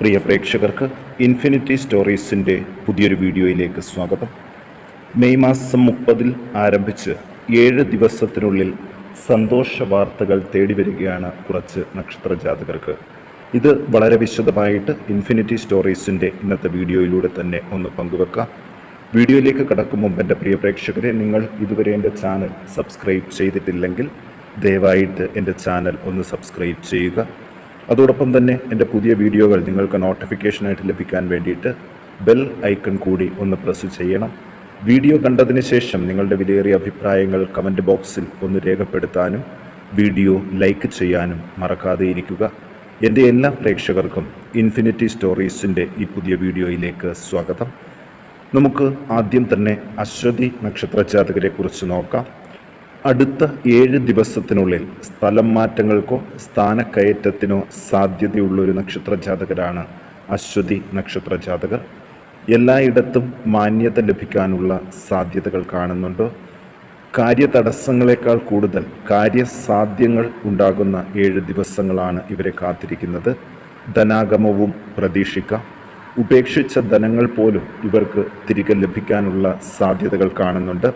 പ്രിയ പ്രേക്ഷകർക്ക് ഇൻഫിനിറ്റി സ്റ്റോറീസിൻ്റെ പുതിയൊരു വീഡിയോയിലേക്ക് സ്വാഗതം. മെയ് മാസം 30 ആരംഭിച്ച് 7 ദിവസത്തിനുള്ളിൽ സന്തോഷ വാർത്തകൾ തേടി വരികയാണ് കുറച്ച് നക്ഷത്ര ജാതകർക്ക്. ഇത് വളരെ വിശദമായിട്ട് ഇൻഫിനിറ്റി സ്റ്റോറീസിൻ്റെ ഇന്നത്തെ വീഡിയോയിലൂടെ തന്നെ ഒന്ന് പങ്കുവെക്കാം. വീഡിയോയിലേക്ക് കടക്കും മുമ്പ് എൻ്റെ പ്രിയ പ്രേക്ഷകരെ, നിങ്ങൾ ഇതുവരെ എൻ്റെ ചാനൽ സബ്സ്ക്രൈബ് ചെയ്തിട്ടില്ലെങ്കിൽ ദയവായിട്ട് എൻ്റെ ചാനൽ ഒന്ന് സബ്സ്ക്രൈബ് ചെയ്യുക. അതോടൊപ്പം തന്നെ എൻ്റെ പുതിയ വീഡിയോകൾ നിങ്ങൾക്ക് നോട്ടിഫിക്കേഷനായിട്ട് ലഭിക്കാൻ വേണ്ടിയിട്ട് ബെൽ ഐക്കൺ കൂടി ഒന്ന് പ്രസ് ചെയ്യണം. വീഡിയോ കണ്ടതിന് ശേഷം നിങ്ങളുടെ വിലയേറിയ അഭിപ്രായങ്ങൾ കമൻറ്റ് ബോക്സിൽ ഒന്ന് രേഖപ്പെടുത്താനും വീഡിയോ ലൈക്ക് ചെയ്യാനും മറക്കാതെ ഇരിക്കുക. എൻ്റെ എല്ലാ പ്രേക്ഷകർക്കും ഇൻഫിനിറ്റി സ്റ്റോറീസിൻ്റെ ഈ പുതിയ വീഡിയോയിലേക്ക് സ്വാഗതം. നമുക്ക് ആദ്യം തന്നെ അശ്വതി നക്ഷത്ര ജാതകരെക്കുറിച്ച് നോക്കാം. അടുത്ത 7 ദിവസത്തിനുള്ളിൽ സ്ഥലം മാറ്റങ്ങൾക്കോ സ്ഥാനക്കയറ്റത്തിനോ സാധ്യതയുള്ളൊരു നക്ഷത്ര ജാതകരാണ് അശ്വതി നക്ഷത്ര ജാതകർ. എല്ലായിടത്തും മാന്യത ലഭിക്കാനുള്ള സാധ്യതകൾ കാണുന്നുണ്ട്. കാര്യതടസ്സങ്ങളെക്കാൾ കൂടുതൽ കാര്യസാധ്യങ്ങൾ ഉണ്ടാകുന്ന 7 ദിവസങ്ങളാണ് ഇവരെ കാത്തിരിക്കുന്നത്. ധനാഗമവും പ്രതീക്ഷിക്കാം. ഉപേക്ഷിച്ച ധനങ്ങൾ പോലും ഇവർക്ക് തിരികെ ലഭിക്കാനുള്ള സാധ്യതകൾ കാണുന്നുണ്ട്.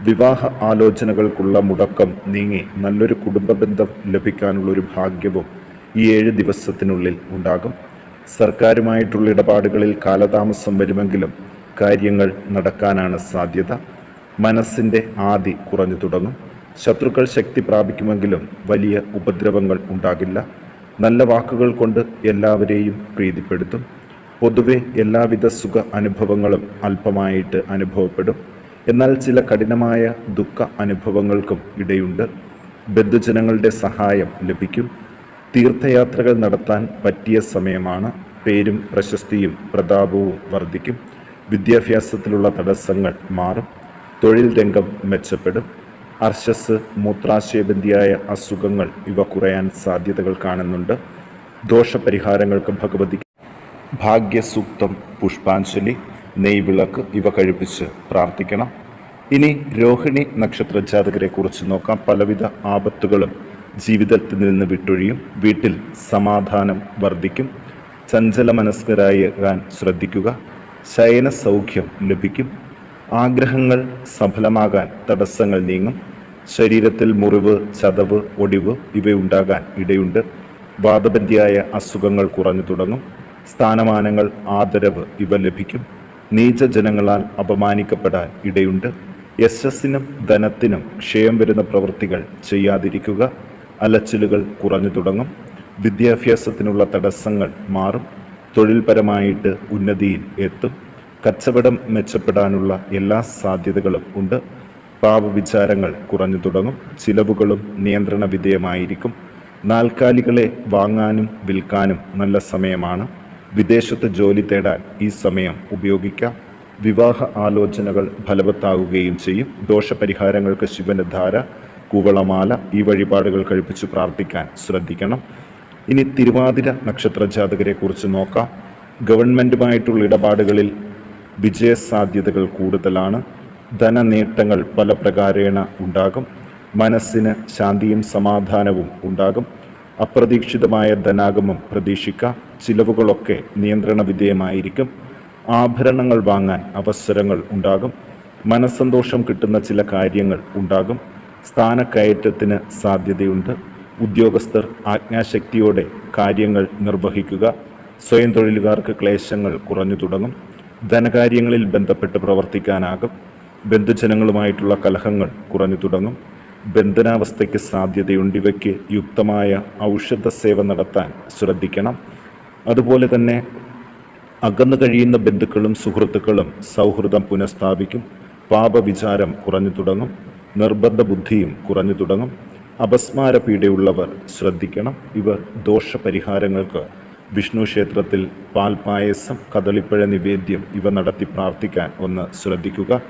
വിവാഹ ആലോചനകൾക്കുള്ള മുടക്കം നീങ്ങി നല്ലൊരു കുടുംബ ബന്ധം ലഭിക്കാനുള്ളൊരു ഭാഗ്യവും ഈ 7 ദിവസത്തിനുള്ളിൽ ഉണ്ടാകും. സർക്കാരുമായിട്ടുള്ള ഇടപാടുകളിൽ കാലതാമസം വരുമെങ്കിലും കാര്യങ്ങൾ നടക്കാനാണ് സാധ്യത. മനസ്സിൻ്റെ ആദി കുറഞ്ഞു തുടങ്ങും. ശത്രുക്കൾ ശക്തി പ്രാപിക്കുമെങ്കിലും വലിയ ഉപദ്രവങ്ങൾ ഉണ്ടാകില്ല. നല്ല വാക്കുകൾ കൊണ്ട് എല്ലാവരെയും പ്രീതിപ്പെടുത്തും. പൊതുവെ എല്ലാവിധ സുഖ അനുഭവങ്ങളും അല്പമായിട്ട് അനുഭവപ്പെടും. എന്നാൽ ചില കഠിനമായ ദുഃഖ അനുഭവങ്ങൾക്കും ഇടയുണ്ട്. ബന്ധുജനങ്ങളുടെ സഹായം ലഭിക്കും. തീർത്ഥയാത്രകൾ നടത്താൻ പറ്റിയ സമയമാണ്. പേരും പ്രശസ്തിയും പ്രതാപവും വർദ്ധിക്കും. വിദ്യാഭ്യാസത്തിലുള്ള തടസ്സങ്ങൾ മാറും. തൊഴിൽ രംഗം മെച്ചപ്പെടും. അർശസ്, മൂത്രാശയബന്ധിയായ അസുഖങ്ങൾ ഇവ കുറയാൻ സാധ്യതകൾ കാണുന്നുണ്ട്. ദോഷപരിഹാരങ്ങൾക്ക് ഭഗവതി ഭാഗ്യസൂക്തം, പുഷ്പാഞ്ജലി, നെയ്വിളക്ക് ഇവ കഴിപ്പിച്ച് പ്രാർത്ഥിക്കണം. ഇനി രോഹിണി നക്ഷത്ര ജാതകരെ കുറിച്ച് നോക്കാം. പലവിധ ആപത്തുകളും ജീവിതത്തിൽ നിന്ന് വിട്ടൊഴിയും. വീട്ടിൽ സമാധാനം വർദ്ധിക്കും. ചഞ്ചല മനസ്കരാകാൻ ശ്രദ്ധിക്കുക. ശയന സൗഖ്യം ലഭിക്കും. ആഗ്രഹങ്ങൾ സഫലമാകാൻ തടസ്സങ്ങൾ നീങ്ങും. ശരീരത്തിൽ മുറിവ്, ചതവ്, ഒടിവ് ഇവയുണ്ടാകാൻ ഇടയുണ്ട്. വാതബന്ധിയായ അസുഖങ്ങൾ കുറഞ്ഞു തുടങ്ങും. സ്ഥാനമാനങ്ങൾ, ആദരവ് ഇവ ലഭിക്കും. നീചജനങ്ങളാൽ അപമാനിക്കപ്പെടാൻ ഇടയുണ്ട്. യശസ്സിനും ധനത്തിനും ക്ഷയം വരുന്ന പ്രവൃത്തികൾ ചെയ്യാതിരിക്കുക. അലച്ചിലുകൾ കുറഞ്ഞു തുടങ്ങും. വിദ്യാഭ്യാസത്തിനുള്ള തടസ്സങ്ങൾ മാറും. തൊഴിൽപരമായിട്ട് ഉന്നതിയിൽ എത്തും. കച്ചവടം മെച്ചപ്പെടാനുള്ള എല്ലാ സാധ്യതകളും ഉണ്ട്. പാപവിചാരങ്ങൾ കുറഞ്ഞു തുടങ്ങും. ചിലവുകളും നിയന്ത്രണ വിധേയമായിരിക്കും. നാൽക്കാലികളെ വാങ്ങാനും വിൽക്കാനും നല്ല സമയമാണ്. വിദേശത്ത് ജോലി തേടാൻ ഈ സമയം ഉപയോഗിക്കാം. വിവാഹ ആലോചനകൾ ഫലവത്താവുകയും ചെയ്യും. ദോഷപരിഹാരങ്ങൾക്ക് ശിവനധാര, കൂവളമാല ഈ വഴിപാടുകൾ കഴിപ്പിച്ച് പ്രാർത്ഥിക്കാൻ ശ്രദ്ധിക്കണം. ഇനി തിരുവാതിര നക്ഷത്ര ജാതകരെ കുറിച്ച് നോക്കാം. ഗവൺമെൻറ്റുമായിട്ടുള്ള ഇടപാടുകളിൽ വിജയസാധ്യതകൾ കൂടുതലാണ്. ധനനേട്ടങ്ങൾ പല പ്രകാരേണ ഉണ്ടാകും. മനസ്സിന് ശാന്തിയും സമാധാനവും ഉണ്ടാകും. അപ്രതീക്ഷിതമായ ധനാഗമം പ്രതീക്ഷിക്കാം. ചിലവുകളൊക്കെ നിയന്ത്രണ വിധേയമായിരിക്കും. ആഭരണങ്ങൾ വാങ്ങാൻ അവസരങ്ങൾ ഉണ്ടാകും. മനസ്സന്തോഷം കിട്ടുന്ന ചില കാര്യങ്ങൾ ഉണ്ടാകും. സ്ഥാനക്കയറ്റത്തിന് സാധ്യതയുണ്ട്. ഉദ്യോഗസ്ഥർ ആജ്ഞാശക്തിയോടെ കാര്യങ്ങൾ നിർവഹിക്കുക. സ്വയം തൊഴിലുകാർക്ക് ക്ലേശങ്ങൾ കുറഞ്ഞു തുടങ്ങും. ധനകാര്യങ്ങളിൽ ബന്ധപ്പെട്ട് പ്രവർത്തിക്കാനാകും. ബന്ധുജനങ്ങളുമായിട്ടുള്ള കലഹങ്ങൾ കുറഞ്ഞു തുടങ്ങും. ബന്ധനാവസ്ഥയ്ക്ക് സാധ്യതയുണ്ട്. ഇവയ്ക്ക് യുക്തമായ ഔഷധ സേവ നടത്താൻ ശ്രദ്ധിക്കണം. അതുപോലെ തന്നെ അകന്നു കഴിയുന്ന ബന്ധുക്കളും സുഹൃത്തുക്കളും സൗഹൃദം പുനഃസ്ഥാപിക്കും. പാപവിചാരം കുറഞ്ഞു തുടങ്ങും. നിർബന്ധ ബുദ്ധിയും കുറഞ്ഞു തുടങ്ങും. അപസ്മാര പീഡയുള്ളവർ ശ്രദ്ധിക്കണം. ഇവർ ദോഷപരിഹാരങ്ങൾക്ക് വിഷ്ണു ക്ഷേത്രത്തിൽ പാൽപായസം, കദളിപ്പഴ നിവേദ്യം ഇവ നടത്തി പ്രാർത്ഥിക്കാൻ ഒന്ന് ശ്രദ്ധിക്കുക.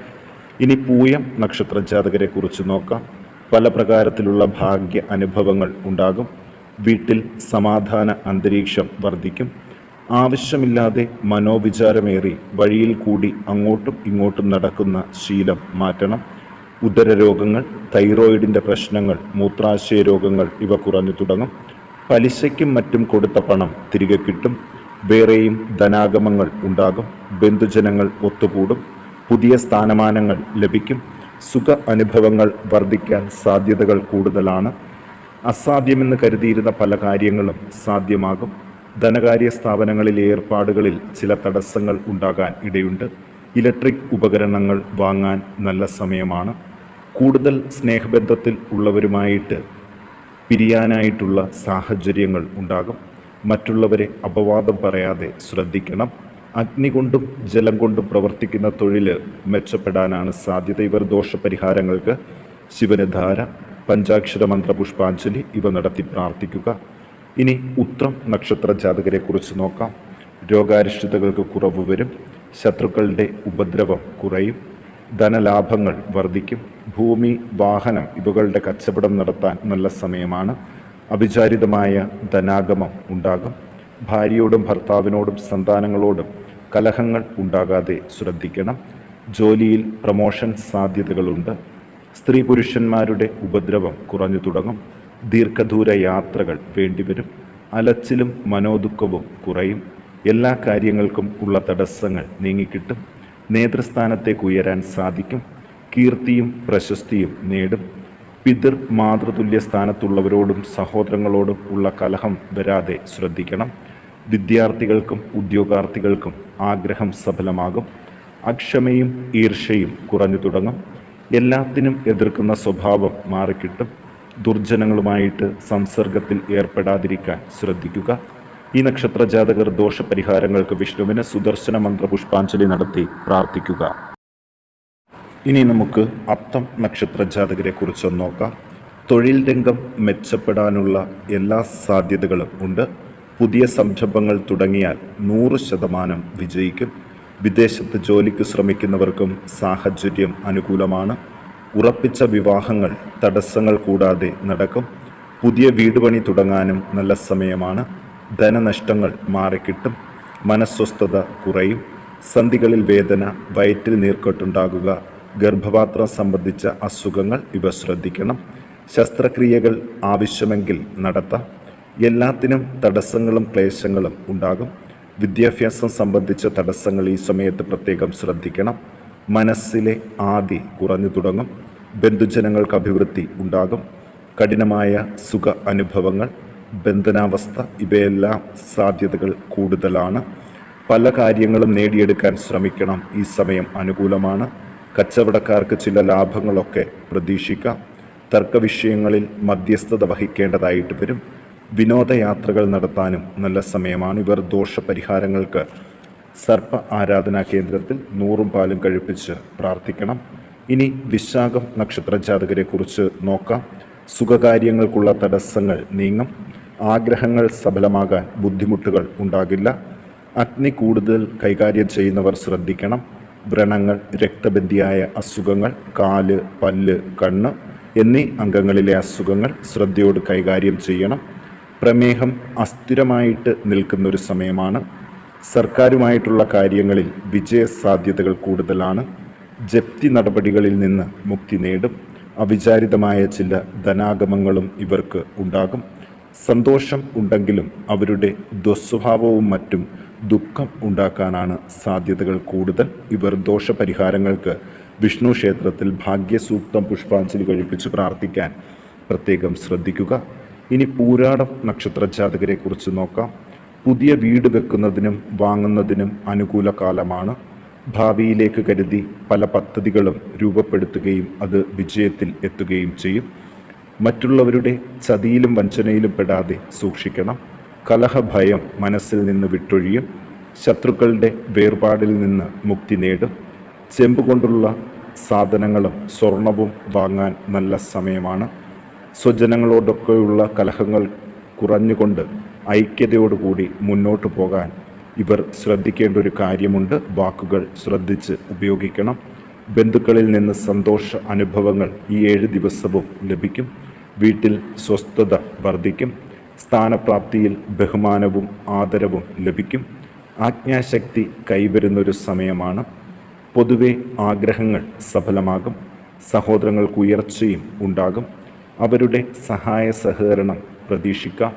ഇനി പൂയം നക്ഷത്ര ജാതകരെ കുറിച്ച് നോക്കാം. പല പ്രകാരത്തിലുള്ള ഭാഗ്യ അനുഭവങ്ങൾ ഉണ്ടാകും. വീട്ടിൽ സമാധാന അന്തരീക്ഷം വർദ്ധിക്കും. ആവശ്യമില്ലാതെ മനോവിചാരമേറി വഴിയിൽ കൂടി അങ്ങോട്ടും ഇങ്ങോട്ടും നടക്കുന്ന ശീലം മാറ്റണം. ഉദരരോഗങ്ങൾ, തൈറോയിഡിൻ്റെ പ്രശ്നങ്ങൾ, മൂത്രാശയ രോഗങ്ങൾ ഇവ കുറഞ്ഞു തുടങ്ങും. പലിശയ്ക്കും മറ്റും കൊടുത്ത പണം തിരികെ കിട്ടും. വേറെയും ധനാഗമങ്ങൾ ഉണ്ടാകും. ബന്ധുജനങ്ങൾ ഒത്തുകൂടും. പുതിയ സ്ഥാനമാനങ്ങൾ ലഭിക്കും. സുഖ അനുഭവങ്ങൾ വർദ്ധിക്കാൻ സാധ്യതകൾ കൂടുതലാണ്. അസാധ്യമെന്ന് കരുതിയിരുന്ന പല കാര്യങ്ങളും സാധ്യമാകും. ധനകാര്യ സ്ഥാപനങ്ങളിലെ ഏർപ്പാടുകളിൽ ചില തടസ്സങ്ങൾ ഉണ്ടാകാൻ ഇടയുണ്ട്. ഇലക്ട്രിക് ഉപകരണങ്ങൾ വാങ്ങാൻ നല്ല സമയമാണ്. കൂടുതൽ സ്നേഹബന്ധത്തിൽ ഉള്ളവരുമായിട്ട് പിരിയാനായിട്ടുള്ള സാഹചര്യങ്ങൾ ഉണ്ടാകും. മറ്റുള്ളവരെ അപവാദം പറയാതെ ശ്രദ്ധിക്കണം. അഗ്നി കൊണ്ടും ജലം കൊണ്ടും പ്രവർത്തിക്കുന്ന തൊഴിൽ മെച്ചപ്പെടാനാണ് സാധ്യത. ഇവർ ദോഷപരിഹാരങ്ങൾക്ക് ശിവനധാര, പഞ്ചാക്ഷര മന്ത്ര പുഷ്പാഞ്ജലി ഇവ നടത്തി പ്രാർത്ഥിക്കുക. ഇനി ഉത്രം നക്ഷത്ര ജാതകരെ കുറിച്ച് നോക്കാം. രോഗാരിഷ്ടതകൾക്ക് കുറവ് വരും. ശത്രുക്കളുടെ ഉപദ്രവം കുറയും. ധനലാഭങ്ങൾ വർദ്ധിക്കും. ഭൂമി, വാഹനം ഇവകളുടെ കച്ചവടം നടത്താൻ നല്ല സമയമാണ്. അവിചാരിതമായ ധനാഗമം ഉണ്ടാകും. ഭാര്യയോടും ഭർത്താവിനോടും സന്താനങ്ങളോടും കലഹങ്ങൾ ഉണ്ടാകാതെ ശ്രദ്ധിക്കണം. ജോലിയിൽ പ്രമോഷൻ സാധ്യതകളുണ്ട്. സ്ത്രീ പുരുഷന്മാരുടെ ഉപദ്രവം കുറഞ്ഞു തുടങ്ങും. ദീർഘദൂര യാത്രകൾ വേണ്ടിവരും. അലച്ചിലും മനോദുഃഖവും കുറയും. എല്ലാ കാര്യങ്ങൾക്കും ഉള്ള തടസ്സങ്ങൾ നീങ്ങിക്കിട്ടും. നേതൃസ്ഥാനത്തേക്ക് ഉയരാൻ സാധിക്കും. കീർത്തിയും പ്രശസ്തിയും നേടും. പിതൃ മാതൃതുല്യ സ്ഥാനത്തുള്ളവരോടും സഹോദരങ്ങളോടും ഉള്ള കലഹം വരാതെ ശ്രദ്ധിക്കണം. വിദ്യാർത്ഥികൾക്കും ഉദ്യോഗാർത്ഥികൾക്കും ആഗ്രഹം സഫലമാകും. അക്ഷമയും ഈർഷ്യയും കുറഞ്ഞു തുടങ്ങും. എല്ലാത്തിനും എതിർക്കുന്ന സ്വഭാവം മാറിക്കിട്ടും. ദുർജനങ്ങളുമായിട്ട് സംസർഗത്തിൽ ഏർപ്പെടാതിരിക്കാൻ ശ്രദ്ധിക്കുക. ഈ നക്ഷത്ര ജാതകർ ദോഷപരിഹാരങ്ങൾക്ക് വിഷ്ണുവിന് സുദർശന മന്ത്ര പുഷ്പാഞ്ജലി നടത്തി പ്രാർത്ഥിക്കുക. ഇനി നമുക്ക് അത്തം നക്ഷത്ര ജാതകരെ കുറിച്ച് നോക്കാം. തൊഴിൽ രംഗം മെച്ചപ്പെടാനുള്ള എല്ലാ സാധ്യതകളും ഉണ്ട്. പുതിയ സംരംഭങ്ങൾ തുടങ്ങിയാൽ 100% വിജയിക്കും. വിദേശത്ത് ജോലിക്ക് ശ്രമിക്കുന്നവർക്കും സാഹചര്യം അനുകൂലമാണ്. ഉറപ്പിച്ച വിവാഹങ്ങൾ തടസ്സങ്ങൾ കൂടാതെ നടക്കും. പുതിയ വീട് പണി തുടങ്ങാനും നല്ല സമയമാണ്. ധനനഷ്ടങ്ങൾ മാറിക്കിട്ടും. മനസ്വസ്ഥത കുറയും. സന്ധികളിൽ വേദന, വയറ്റിൽ നീർക്കെട്ടുണ്ടാകുക, ഗർഭപാത്രം സംബന്ധിച്ച അസുഖങ്ങൾ ഇവ ശ്രദ്ധിക്കണം. ശസ്ത്രക്രിയകൾ ആവശ്യമെങ്കിൽ നടത്താം. എല്ലാത്തിനും തടസ്സങ്ങളും ക്ലേശങ്ങളും ഉണ്ടാകും. വിദ്യാഭ്യാസം സംബന്ധിച്ച തടസ്സങ്ങൾ ഈ സമയത്ത് പ്രത്യേകം ശ്രദ്ധിക്കണം. മനസ്സിലെ ആദി കുറഞ്ഞു തുടങ്ങും. ബന്ധുജനങ്ങൾക്ക് അഭിവൃദ്ധി ഉണ്ടാകും. കഠിനമായ സുഖ അനുഭവങ്ങൾ, ബന്ധനാവസ്ഥ ഇവയെല്ലാം സാധ്യതകൾ കൂടുതലാണ്. പല കാര്യങ്ങളും നേടിയെടുക്കാൻ ശ്രമിക്കണം. ഈ സമയം അനുകൂലമാണ്. കച്ചവടക്കാർക്ക് ചില ലാഭങ്ങളൊക്കെ പ്രതീക്ഷിക്കാം. തർക്കവിഷയങ്ങളിൽ മധ്യസ്ഥത വഹിക്കേണ്ടതായിട്ട് വരും. വിനോദയാത്രകൾ നടത്താനും നല്ല സമയമാണ്. ഇവർ ദോഷപരിഹാരങ്ങൾക്ക് സർപ്പ ആരാധനാ കേന്ദ്രത്തിൽ 100 പാലും കഴിപ്പിച്ച് പ്രാർത്ഥിക്കണം. ഇനി വിശാഖം നക്ഷത്ര ജാതകരെ കുറിച്ച് നോക്കാം. സുഖകാര്യങ്ങൾക്കുള്ള തടസ്സങ്ങൾ നീങ്ങും. ആഗ്രഹങ്ങൾ സഫലമാകാൻ ബുദ്ധിമുട്ടുകൾ ഉണ്ടാകില്ല. അഗ്നി കൂടുതൽ കൈകാര്യം ചെയ്യുന്നവർ ശ്രദ്ധിക്കണം. വ്രണങ്ങൾ, രക്തബന്ധിയായ അസുഖങ്ങൾ, കാല്, പല്ല്, കണ്ണ് എന്നീ അംഗങ്ങളിലെ അസുഖങ്ങൾ ശ്രദ്ധയോട് കൈകാര്യം ചെയ്യണം. പ്രമേഹം അസ്ഥിരമായിട്ട് നിൽക്കുന്നൊരു സമയമാണ്. സർക്കാരുമായിട്ടുള്ള കാര്യങ്ങളിൽ വിജയസാധ്യതകൾ കൂടുതലാണ്. ജപ്തി നടപടികളിൽ നിന്ന് മുക്തി നേടും. അവിചാരിതമായ ചില ധനാഗമങ്ങളും ഇവർക്ക് ഉണ്ടാകും. സന്തോഷം ഉണ്ടെങ്കിലും അവരുടെ ദുസ്വഭാവവും മറ്റും ദുഃഖം ഉണ്ടാക്കാനാണ് സാധ്യതകൾ കൂടുതൽ. ഇവർ ദോഷപരിഹാരങ്ങൾക്ക് വിഷ്ണു ക്ഷേത്രത്തിൽ ഭാഗ്യസൂക്തം പുഷ്പാഞ്ജലി കഴിപ്പിച്ച് പ്രാർത്ഥിക്കാൻ പ്രത്യേകം ശ്രദ്ധിക്കുക. ഇനി പൂരാടം നക്ഷത്ര ജാതകരെ കുറിച്ച് നോക്കാം. പുതിയ വീട് വെക്കുന്നതിനും വാങ്ങുന്നതിനും അനുകൂല കാലമാണ്. ഭാവിയിലേക്ക് കരുതി പല പദ്ധതികളും രൂപപ്പെടുത്തുകയും അത് വിജയത്തിൽ എത്തുകയും ചെയ്യും. മറ്റുള്ളവരുടെ ചതിയിലും വഞ്ചനയിലും പെടാതെ സൂക്ഷിക്കണം. കലഹഭയം മനസ്സിൽ നിന്ന് വിട്ടൊഴിയും. ശത്രുക്കളുടെ വേർപാടിൽ നിന്ന് മുക്തി നേടും. ചെമ്പ് കൊണ്ടുള്ള സാധനങ്ങളും സ്വർണവും വാങ്ങാൻ നല്ല സമയമാണ്. സ്വജനങ്ങളോടൊക്കെയുള്ള കലഹങ്ങൾ കുറഞ്ഞുകൊണ്ട് ഐക്യതയോടുകൂടി മുന്നോട്ട് പോകാൻ ഇവർ ശ്രദ്ധിക്കേണ്ട ഒരു കാര്യമുണ്ട്. വാക്കുകൾ ശ്രദ്ധിച്ച് ഉപയോഗിക്കണം. ബന്ധുക്കളിൽ നിന്ന് സന്തോഷ അനുഭവങ്ങൾ ഈ 7 ദിവസവും ലഭിക്കും. വീട്ടിൽ സ്വസ്ഥത വർദ്ധിക്കും. സ്ഥാനപ്രാപ്തിയിൽ ബഹുമാനവും ആദരവും ലഭിക്കും. ആജ്ഞാശക്തി കൈവരുന്നൊരു സമയമാണ്. പൊതുവെ ആഗ്രഹങ്ങൾ സഫലമാകും. സഹോദരങ്ങൾക്ക് ഉയർച്ചയും ഉണ്ടാകും. അവരുടെ സഹായ സഹകരണം പ്രതീക്ഷിക്കാം.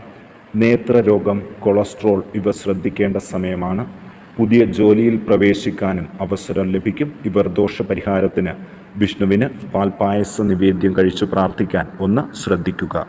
നേത്രരോഗം, കൊളസ്ട്രോൾ ഇവ ശ്രദ്ധിക്കേണ്ട സമയമാണ്. പുതിയ ജോലിയിൽ പ്രവേശിക്കാനും അവസരം ലഭിക്കും. ഇവർ ദോഷപരിഹാരത്തിന് വിഷ്ണുവിന് പാൽപ്പായസ നിവേദ്യം കഴിച്ചു പ്രാർത്ഥിക്കാൻ ഒന്ന് ശ്രദ്ധിക്കുക.